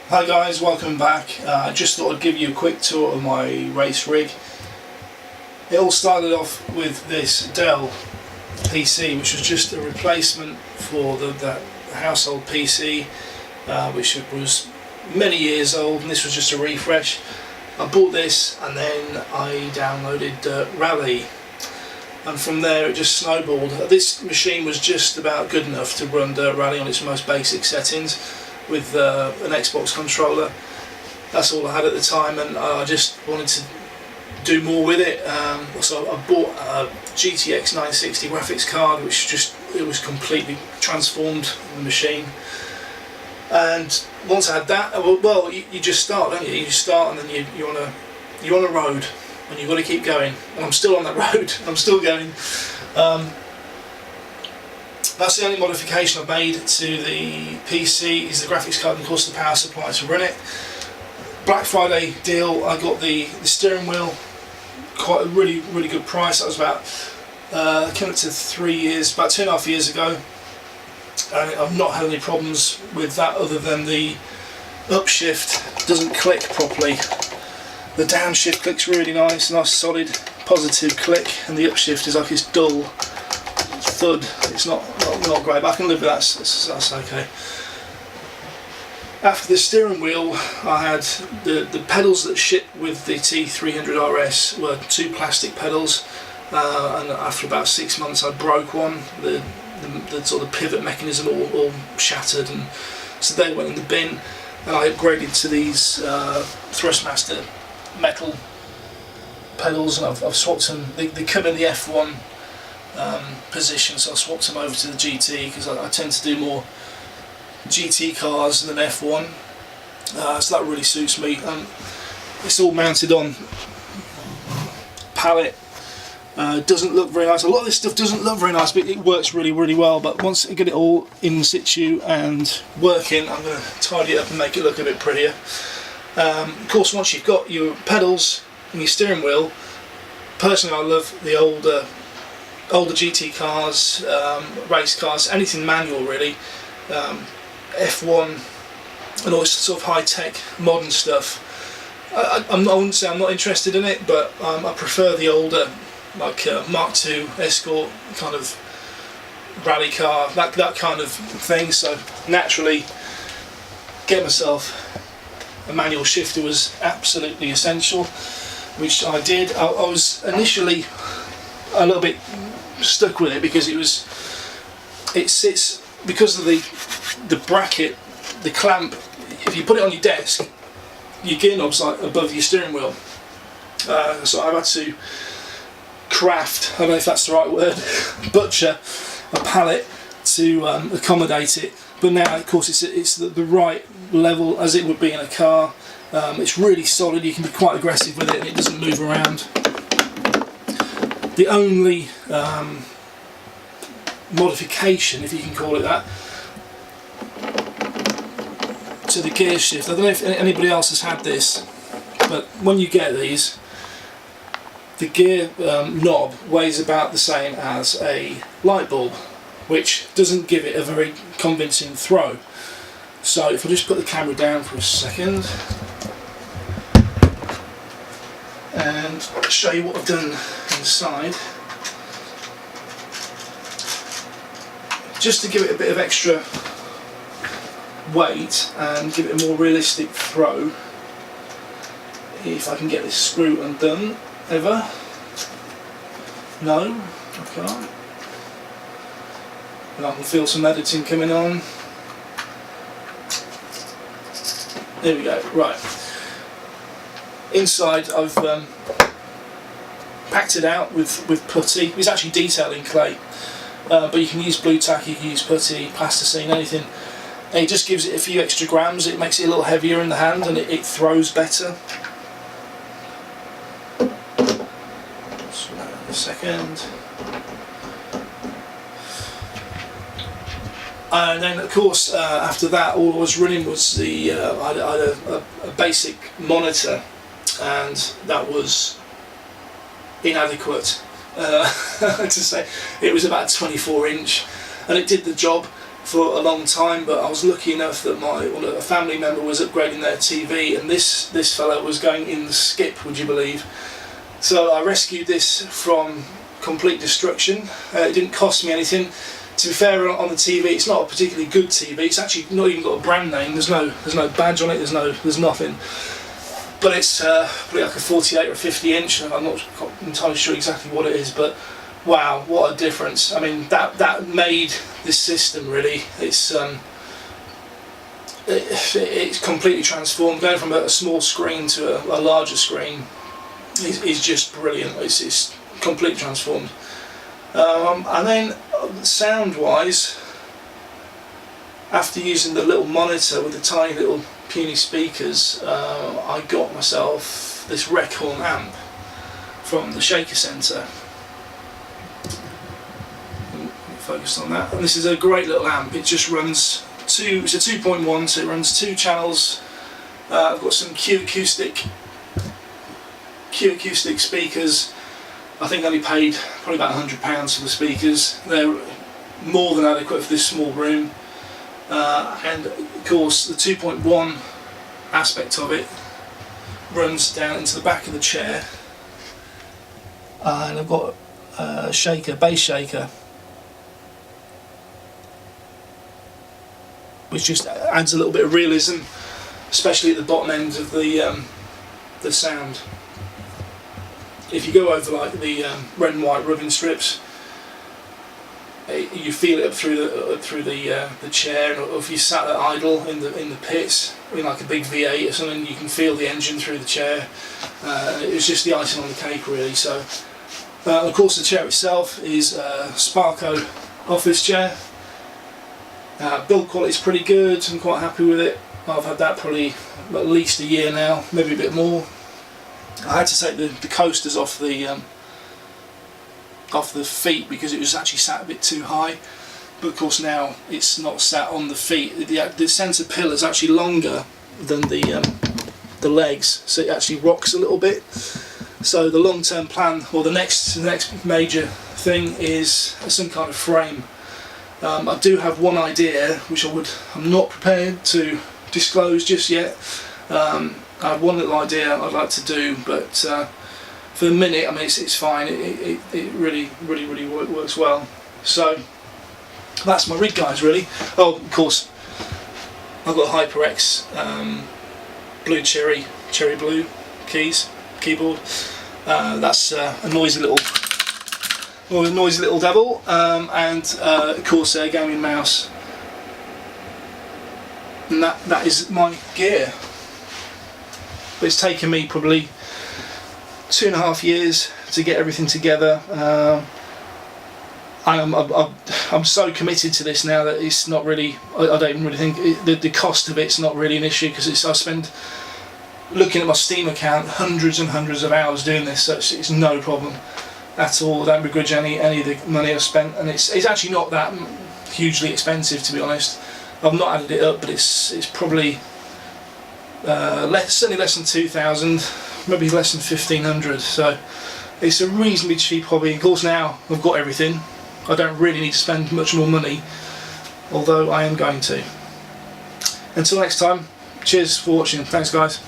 Hi guys, welcome back. I just thought I'd give you a quick tour of my race rig. It all started off with this Dell PC, which was just a replacement for the household PC, which was many years old, and this was just a refresh. I bought this and then I downloaded Dirt Rally, and from there it just snowballed. This machine was just about good enough to run Dirt Rally on its most basic settings with an Xbox controller. That's all I had at the time, and I just wanted to do more with it. So I bought a GTX 960 graphics card, which it was completely transformed the machine. And once I had that, well, you just start, don't you? You just start, and then you're on a road, and you've got to keep going. And I'm still on that road. I'm still going. That's the only modification I've made to the PC, is the graphics card and of course the power supply to run it. Black Friday deal, I got the steering wheel, quite a really good price. That was about coming up to 3 years, about 2.5 years ago. And I've not had any problems with that, other than the upshift doesn't click properly. The downshift clicks really nice solid positive click, and the upshift is like this dull thud. It's not great, but I can live with that, that's okay. After the steering wheel, I had the pedals that ship with the T300RS were two plastic pedals, and after about 6 months I broke one. The sort of pivot mechanism all shattered, and so they went in the bin, and I upgraded to these Thrustmaster metal pedals, and I've swapped them. They come in the F1 position, so I swapped them over to the GT because I tend to do more GT cars than F1, so that really suits me. It's all mounted on pallet. Doesn't look very nice. A lot of this stuff doesn't look very nice, but it works really well. But once I get it all in situ and working, I'm going to tidy it up and make it look a bit prettier. Of course, once you've got your pedals and your steering wheel, personally I love the older GT cars, race cars, anything manual really, F1 and all this sort of high-tech modern stuff. I wouldn't say I'm not interested in it, but I prefer the older, like Mark II Escort kind of rally car, that kind of thing. So naturally, get myself a manual shifter was absolutely essential, which I did. I was initially a little bit stuck with it because it sits, because of the bracket, the clamp. If you put it on your desk, your gear knob's like above your steering wheel, so I've had to craft, I don't know if that's the right word, butcher a pallet to accommodate it. But now of course it's the right level as it would be in a car. It's really solid, you can be quite aggressive with it, and it doesn't move around. The only modification, if you can call it that, to the gear shift, I don't know if anybody else has had this, but when you get these, the gear knob weighs about the same as a light bulb, which doesn't give it a very convincing throw. So if I just put the camera down for a second and show you what I've done inside, just to give it a bit of extra weight and give it a more realistic throw. If I can get this screw undone ever. No, I can't. And I can feel some editing coming on. There we go, right. Inside I've packed it out with putty. It's actually detailing clay, but you can use blue tack, you can use putty, plasticine, anything. And it just gives it a few extra grams. It makes it a little heavier in the hand, and it throws better. A second. And then of course after that, all I was running was I had a basic monitor, and that was inadequate. To say, it was about 24 inch, and it did the job for a long time, but I was lucky enough that a family member was upgrading their TV, and this fella was going in the skip, would you believe? So I rescued this from complete destruction. It didn't cost me anything. To be fair, on the TV, it's not a particularly good TV. It's actually not even got a brand name. There's no badge on it. There's nothing. But it's probably like a 48 or 50 inch. I'm not entirely sure exactly what it is, but wow, what a difference! I mean, that made this system really. It's completely transformed. Going from a small screen to a larger screen is just brilliant. It's completely transformed. And then sound-wise, after using the little monitor with the tiny little puny speakers, I got myself this Rekhorn amp from the Shaker Centre. Focused on that, and this is a great little amp. It just runs it's a 2.1, so it runs 2 channels. I've got some Q acoustic speakers. I think I only paid probably about £100 for the speakers. They're more than adequate for this small room, and of course the 2.1 aspect of it runs down into the back of the chair, and I've got a shaker, bass shaker, which just adds a little bit of realism, especially at the bottom end of the sound. If you go over like the red and white rubbing strips, you feel it up through the chair, or if you sat at idle in the pits in like a big V8 or something, you can feel the engine through the chair. It was just the icing on the cake really. So of course the chair itself is a Sparco office chair. Build quality is pretty good. I'm quite happy with it. I've had that probably at least a year now, maybe a bit more. I had to take the coasters off the feet because it was actually sat a bit too high. But of course now it's not sat on the feet. The centre pillar is actually longer than the legs, so it actually rocks a little bit. So the long-term plan, or the next major thing, is some kind of frame. I do have one idea which I'm not prepared to disclose just yet. I have one little idea I'd like to do, but for the minute, I mean, it's fine. It really works well. So that's my rig, guys. Really. Oh, of course, I've got HyperX blue cherry blue keyboard. That's a noisy little devil, and Corsair gaming mouse. And that is my gear. But it's taken me probably 2.5 years to get everything together. I'm so committed to this now that it's not really. I don't even really think the cost of it's not really an issue, because I spend, looking at my Steam account, hundreds and hundreds of hours doing this, so it's no problem at all. I don't begrudge any of the money I've spent, and it's actually not that hugely expensive, to be honest. I've not added it up, but it's probably certainly less than 2,000, maybe less than 1,500. So it's a reasonably cheap hobby. Of course, now I've got everything, I don't really need to spend much more money, although I am going to. Until next time, cheers for watching. Thanks, guys.